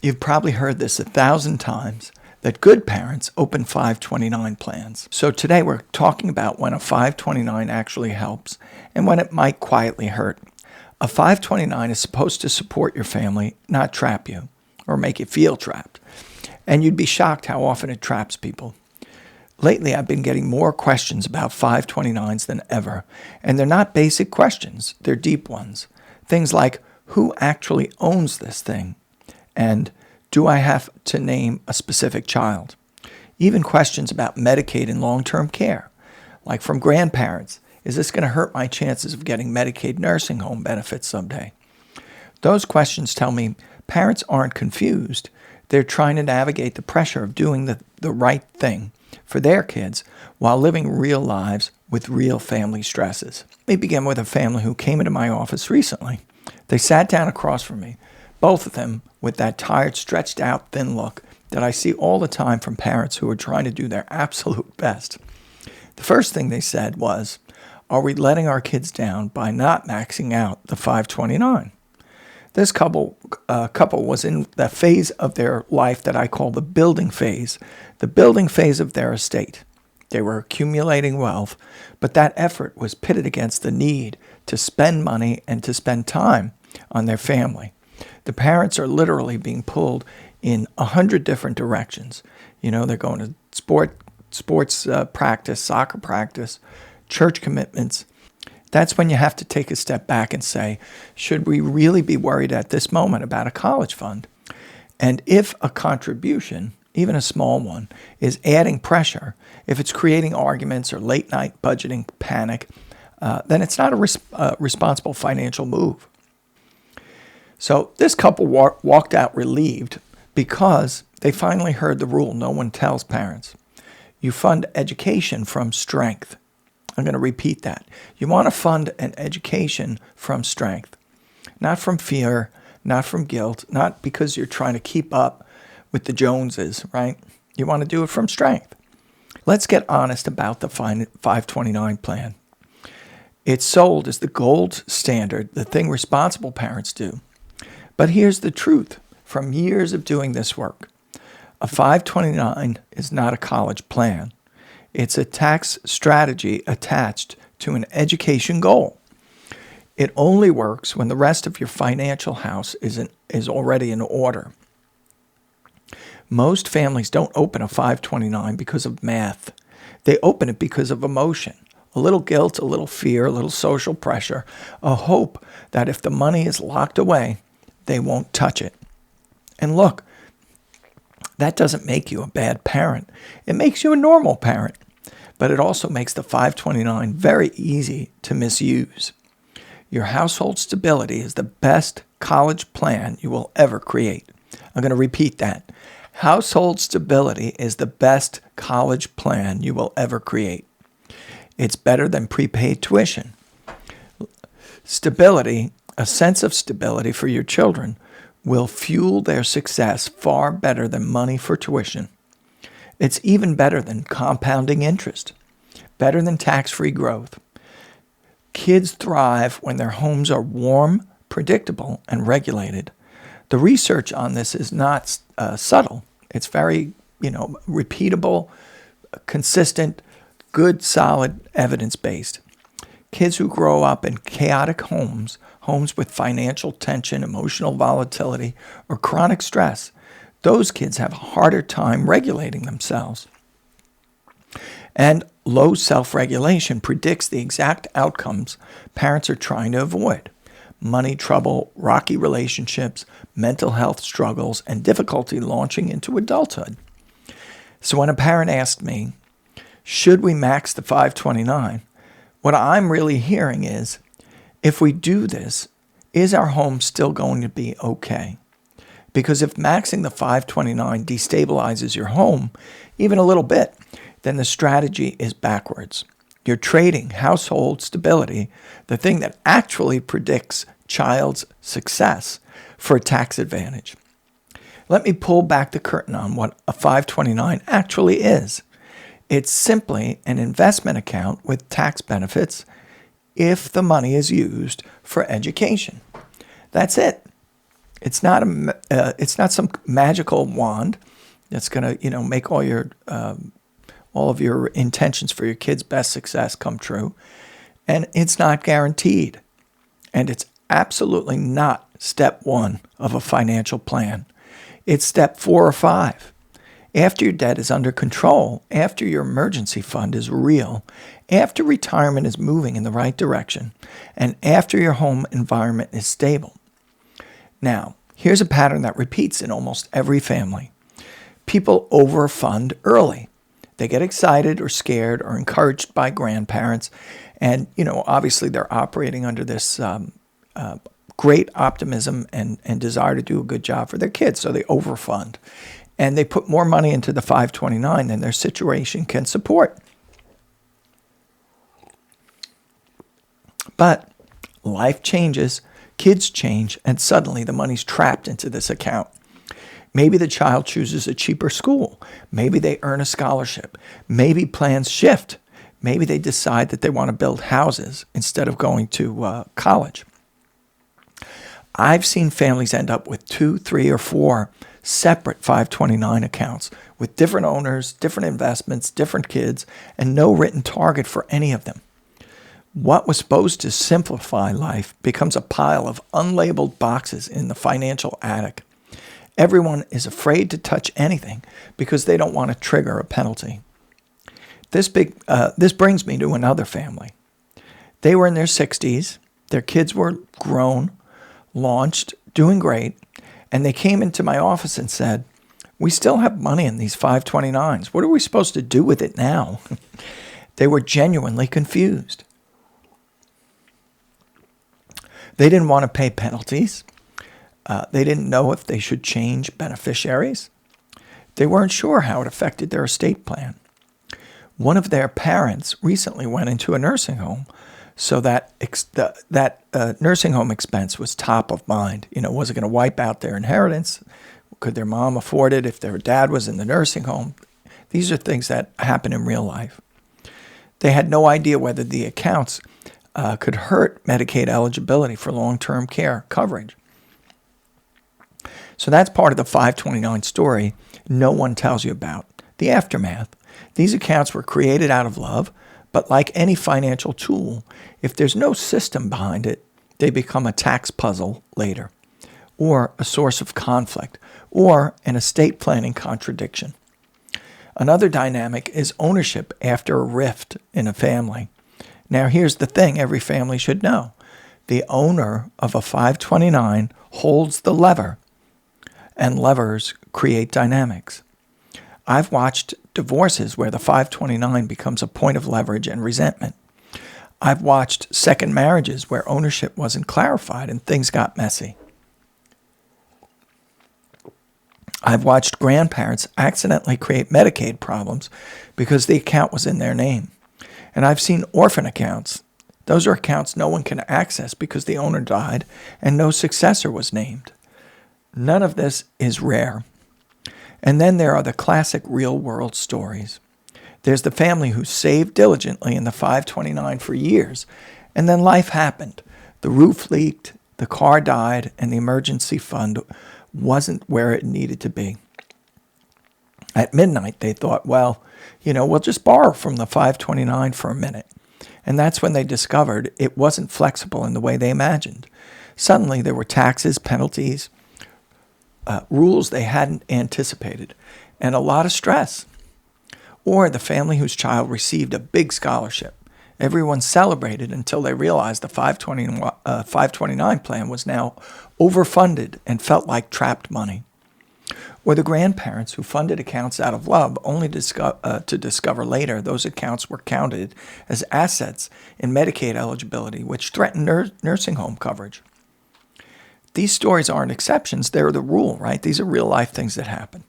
You've probably heard this 1,000 times that good parents open 529 plans. So today we're talking about when a 529 actually helps and when it might quietly hurt. A 529 is supposed to support your family, not trap you or make you feel trapped. And you'd be shocked how often it traps people. Lately, I've been getting more questions about 529s than ever, and they're not basic questions, they're deep ones. Things like, who actually owns this thing? And do I have to name a specific child? Even questions about Medicaid and long-term care, like from grandparents. Is this going to hurt my chances of getting Medicaid nursing home benefits someday? Those questions tell me parents aren't confused. They're trying to navigate the pressure of doing the right thing for their kids while living real lives with real family stresses. Let me begin with a family who came into my office recently. They sat down across from me, both of them with that tired, stretched out, thin look that I see all the time from parents who are trying to do their absolute best. The first thing they said was, are we letting our kids down by not maxing out the 529? This couple was in the phase of their life that I call the building phase of their estate. They were accumulating wealth, but that effort was pitted against the need to spend money and to spend time on their family. The parents are literally being pulled in 100 different directions. They're going to sports practice, soccer practice, church commitments. That's when you have to take a step back and say, should we really be worried at this moment about a college fund? And if a contribution, even a small one, is adding pressure, if it's creating arguments or late night budgeting panic, then it's not a responsible financial move. So this couple walked out relieved because they finally heard the rule no one tells parents. You fund education from strength. I'm going to repeat that. You want to fund an education from strength, not from fear, not from guilt, not because you're trying to keep up with the Joneses, right? You want to do it from strength. Let's get honest about the 529 plan. It's sold as the gold standard, the thing responsible parents do. But here's the truth from years of doing this work. A 529 is not a college plan. It's a tax strategy attached to an education goal. It only works when the rest of your financial house is already in order. Most families don't open a 529 because of math. They open it because of emotion, a little guilt, a little fear, a little social pressure, a hope that if the money is locked away, they won't touch it. And look, that doesn't make you a bad parent. It makes you a normal parent. But it also makes the 529 very easy to misuse. Your household stability is the best college plan you will ever create. I'm going to repeat that. Household stability is the best college plan you will ever create. It's better than prepaid tuition. Stability, a sense of stability for your children, will fuel their success far better than money for tuition. It's even better than compounding interest, better than tax-free growth. Kids thrive when their homes are warm, predictable, and regulated. The research on this is not subtle. It's very, repeatable, consistent, good, solid, evidence-based. Kids who grow up in chaotic homes with financial tension, emotional volatility, or chronic stress, those kids have a harder time regulating themselves. And low self-regulation predicts the exact outcomes parents are trying to avoid: money trouble, rocky relationships, mental health struggles, and difficulty launching into adulthood. So when a parent asked me, should we max the 529? What I'm really hearing is, if we do this, is our home still going to be okay? Because if maxing the 529 destabilizes your home even a little bit, then the strategy is backwards. You're trading household stability, the thing that actually predicts child's success, for a tax advantage. Let me pull back the curtain on what a 529 actually is. It's simply an investment account with tax benefits if the money is used for education. That's it. It's not some magical wand that's going to, make all of your intentions for your kids' best success come true. And it's not guaranteed. And it's absolutely not step one of a financial plan. It's step 4 or 5. After your debt is under control, after your emergency fund is real, after retirement is moving in the right direction, and after your home environment is stable. Now, here's a pattern that repeats in almost every family. People overfund early. They get excited or scared or encouraged by grandparents. And, obviously they're operating under this great optimism and desire to do a good job for their kids. So they overfund. And they put more money into the 529 than their situation can support. But life changes, kids change, and suddenly the money's trapped into this account. Maybe the child chooses a cheaper school. Maybe they earn a scholarship. Maybe plans shift. Maybe they decide that they want to build houses instead of going to college. I've seen families end up with 2, 3, or 4 separate 529 accounts with different owners, different investments, different kids, and no written target for any of them. What was supposed to simplify life becomes a pile of unlabeled boxes in the financial attic. Everyone is afraid to touch anything because they don't want to trigger a penalty. This brings me to another family. They were in their 60s. Their kids were grown, launched, doing great, and they came into my office and said, "We still have money in these 529s. What are we supposed to do with it now?" They were genuinely confused. They didn't want to pay penalties. They didn't know if they should change beneficiaries. They weren't sure how it affected their estate plan. One of their parents recently went into a nursing home, so that nursing home expense was top of mind. Was it going to wipe out their inheritance? Could their mom afford it if their dad was in the nursing home? These are things that happen in real life. They had no idea whether the accounts could hurt Medicaid eligibility for long-term care coverage. So that's part of the 529 story no one tells you about, the aftermath. These accounts were created out of love, but like any financial tool, if there's no system behind it, they become a tax puzzle later, or a source of conflict, or an estate planning contradiction. Another dynamic is ownership after a rift in a family. Now, here's the thing every family should know. The owner of a 529 holds the lever, and levers create dynamics. I've watched divorces where the 529 becomes a point of leverage and resentment. I've watched second marriages where ownership wasn't clarified and things got messy. I've watched grandparents accidentally create Medicaid problems because the account was in their name. And I've seen orphan accounts. Those are accounts no one can access because the owner died and no successor was named. None of this is rare. And then there are the classic real-world stories. There's the family who saved diligently in the 529 for years, and then life happened. The roof leaked, the car died, and the emergency fund wasn't where it needed to be. At midnight, they thought, we'll just borrow from the 529 for a minute. And that's when they discovered it wasn't flexible in the way they imagined. Suddenly, there were taxes, penalties, rules they hadn't anticipated, and a lot of stress. Or the family whose child received a big scholarship. Everyone celebrated until they realized the 529 plan was now overfunded and felt like trapped money. Or the grandparents who funded accounts out of love only to discover later those accounts were counted as assets in Medicaid eligibility, which threatened nursing home coverage. These stories aren't exceptions, they're the rule, right? These are real life things that happen.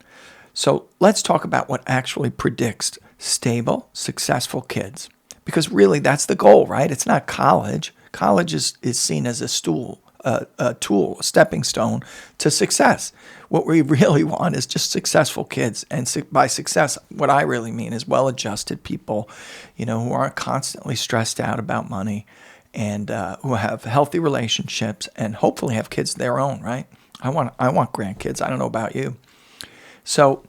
So let's talk about what actually predicts stable, successful kids. Because really that's the goal, right? It's not college. College is seen as a tool, a stepping stone to success. What we really want is just successful kids. And by success, what I really mean is well-adjusted people, who aren't constantly stressed out about money and who have healthy relationships and hopefully have kids of their own, right? I want grandkids. I don't know about you. So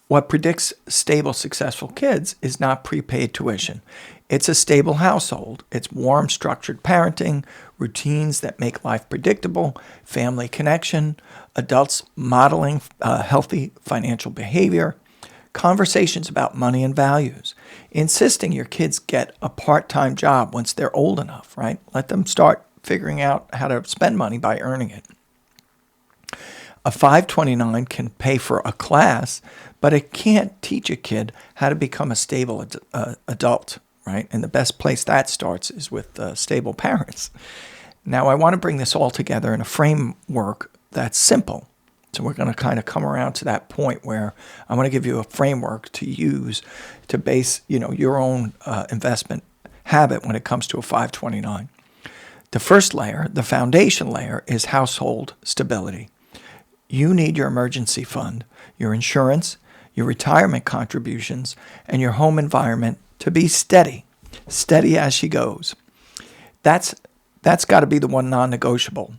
what predicts stable, successful kids is not prepaid tuition. It's a stable household. It's warm, structured parenting, routines that make life predictable, family connection, adults modeling healthy financial behavior, conversations about money and values, insisting your kids get a part-time job once they're old enough, right? Let them start figuring out how to spend money by earning it. A 529 can pay for a class, but it can't teach a kid how to become a stable adult, right? And the best place that starts is with stable parents. Now, I want to bring this all together in a framework that's simple. So we're going to kind of come around to that point where I want to give you a framework to use to base, your own investment habit when it comes to a 529. The first layer, the foundation layer, is household stability. You need your emergency fund, your insurance, your retirement contributions, and your home environment to be steady as she goes. That's got to be the one non-negotiable.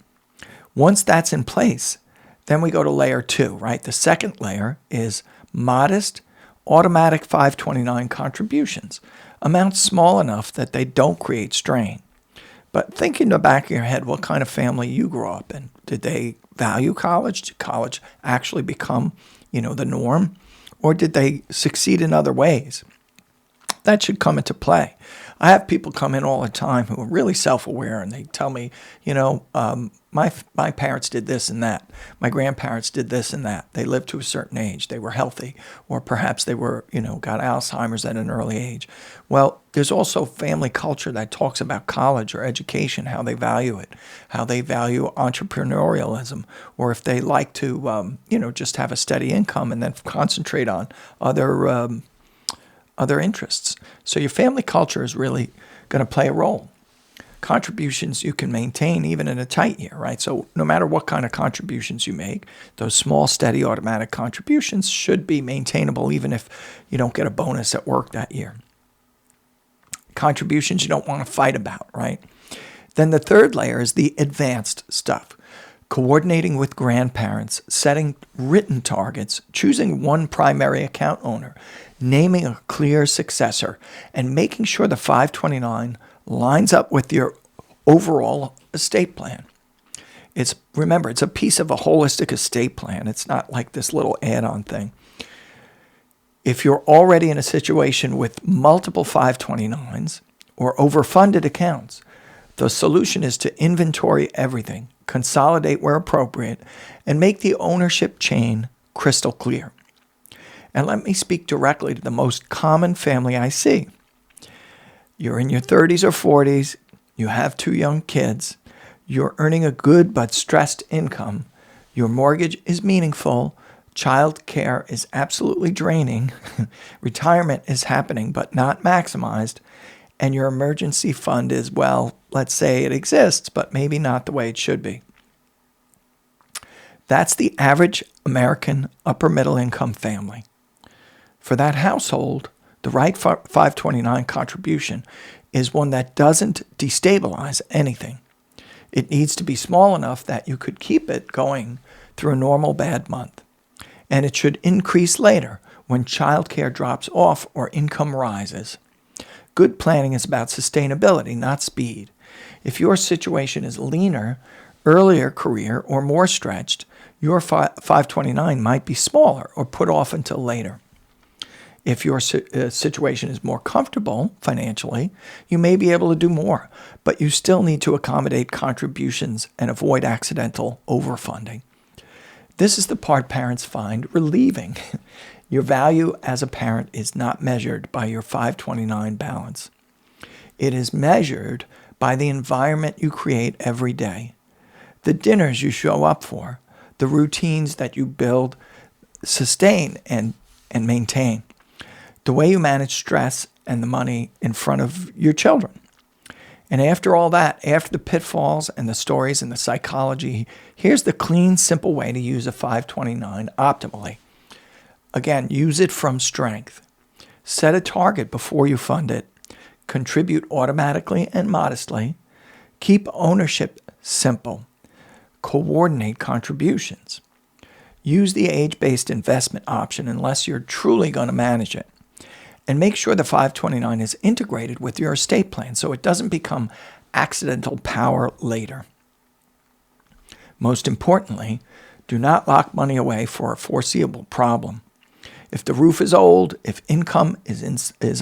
Once that's in place, then we go to layer 2, right? The second layer is modest, automatic 529 contributions, amounts small enough that they don't create strain. But think in the back of your head what kind of family you grew up in. Did they value college? Did college actually become, the norm? Or did they succeed in other ways? That should come into play. I have people come in all the time who are really self-aware, and they tell me, my parents did this and that. My grandparents did this and that. They lived to a certain age. They were healthy, or perhaps they were, got Alzheimer's at an early age. Well, there's also family culture that talks about college or education, how they value it, how they value entrepreneurialism, or if they like to, just have a steady income and then concentrate on other interests. So your family culture is really going to play a role. Contributions you can maintain even in a tight year, right? So no matter what kind of contributions you make, those small, steady, automatic contributions should be maintainable even if you don't get a bonus at work that year. Contributions you don't want to fight about, right? Then the third layer is the advanced stuff. Coordinating with grandparents, setting written targets, choosing one primary account owner, naming a clear successor, and making sure the 529 lines up with your overall estate plan. Remember, it's a piece of a holistic estate plan. It's not like this little add-on thing. If you're already in a situation with multiple 529s or overfunded accounts, the solution is to inventory everything, consolidate where appropriate, and make the ownership chain crystal clear. And let me speak directly to the most common family I see. You're in your 30s or 40s, you have 2 young kids, you're earning a good but stressed income, your mortgage is meaningful, child care is absolutely draining, retirement is happening but not maximized, and your emergency fund is, well, let's say it exists, but maybe not the way it should be. That's the average American upper middle income family. For that household, the right 529 contribution is one that doesn't destabilize anything. It needs to be small enough that you could keep it going through a normal bad month. And it should increase later when childcare drops off or income rises. Good planning is about sustainability, not speed. If your situation is leaner, earlier career, or more stretched, your 529 might be smaller or put off until later. If your situation is more comfortable financially, you may be able to do more, but you still need to accommodate contributions and avoid accidental overfunding. This is the part parents find relieving. Your value as a parent is not measured by your 529 balance. It is measured by the environment you create every day, the dinners you show up for, the routines that you build, sustain, and maintain, the way you manage stress and the money in front of your children. And after all that, after the pitfalls and the stories and the psychology, here's the clean, simple way to use a 529 optimally. Again, use it from strength. Set a target before you fund it. Contribute automatically and modestly. Keep ownership simple. coordinate contributions. Use the age-based investment option unless you're truly going to manage it. And make sure the 529 is integrated with your estate plan so it doesn't become accidental power later. Most importantly, do not lock money away for a foreseeable problem. If the roof is old, if income is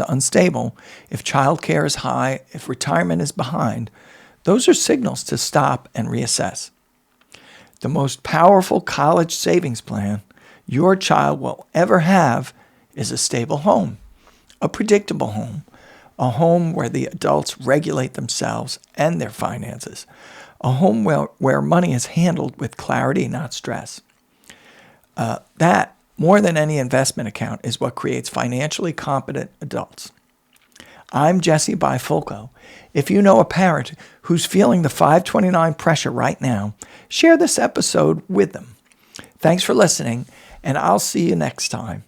unstable, if childcare is high, if retirement is behind, those are signals to stop and reassess. The most powerful college savings plan your child will ever have is a stable home, a predictable home, a home where the adults regulate themselves and their finances, a home where money is handled with clarity, not stress. That, more than any investment account, is what creates financially competent adults. I'm Jesse Bifulco. If you know a parent who's feeling the 529 pressure right now, share this episode with them. Thanks for listening, and I'll see you next time.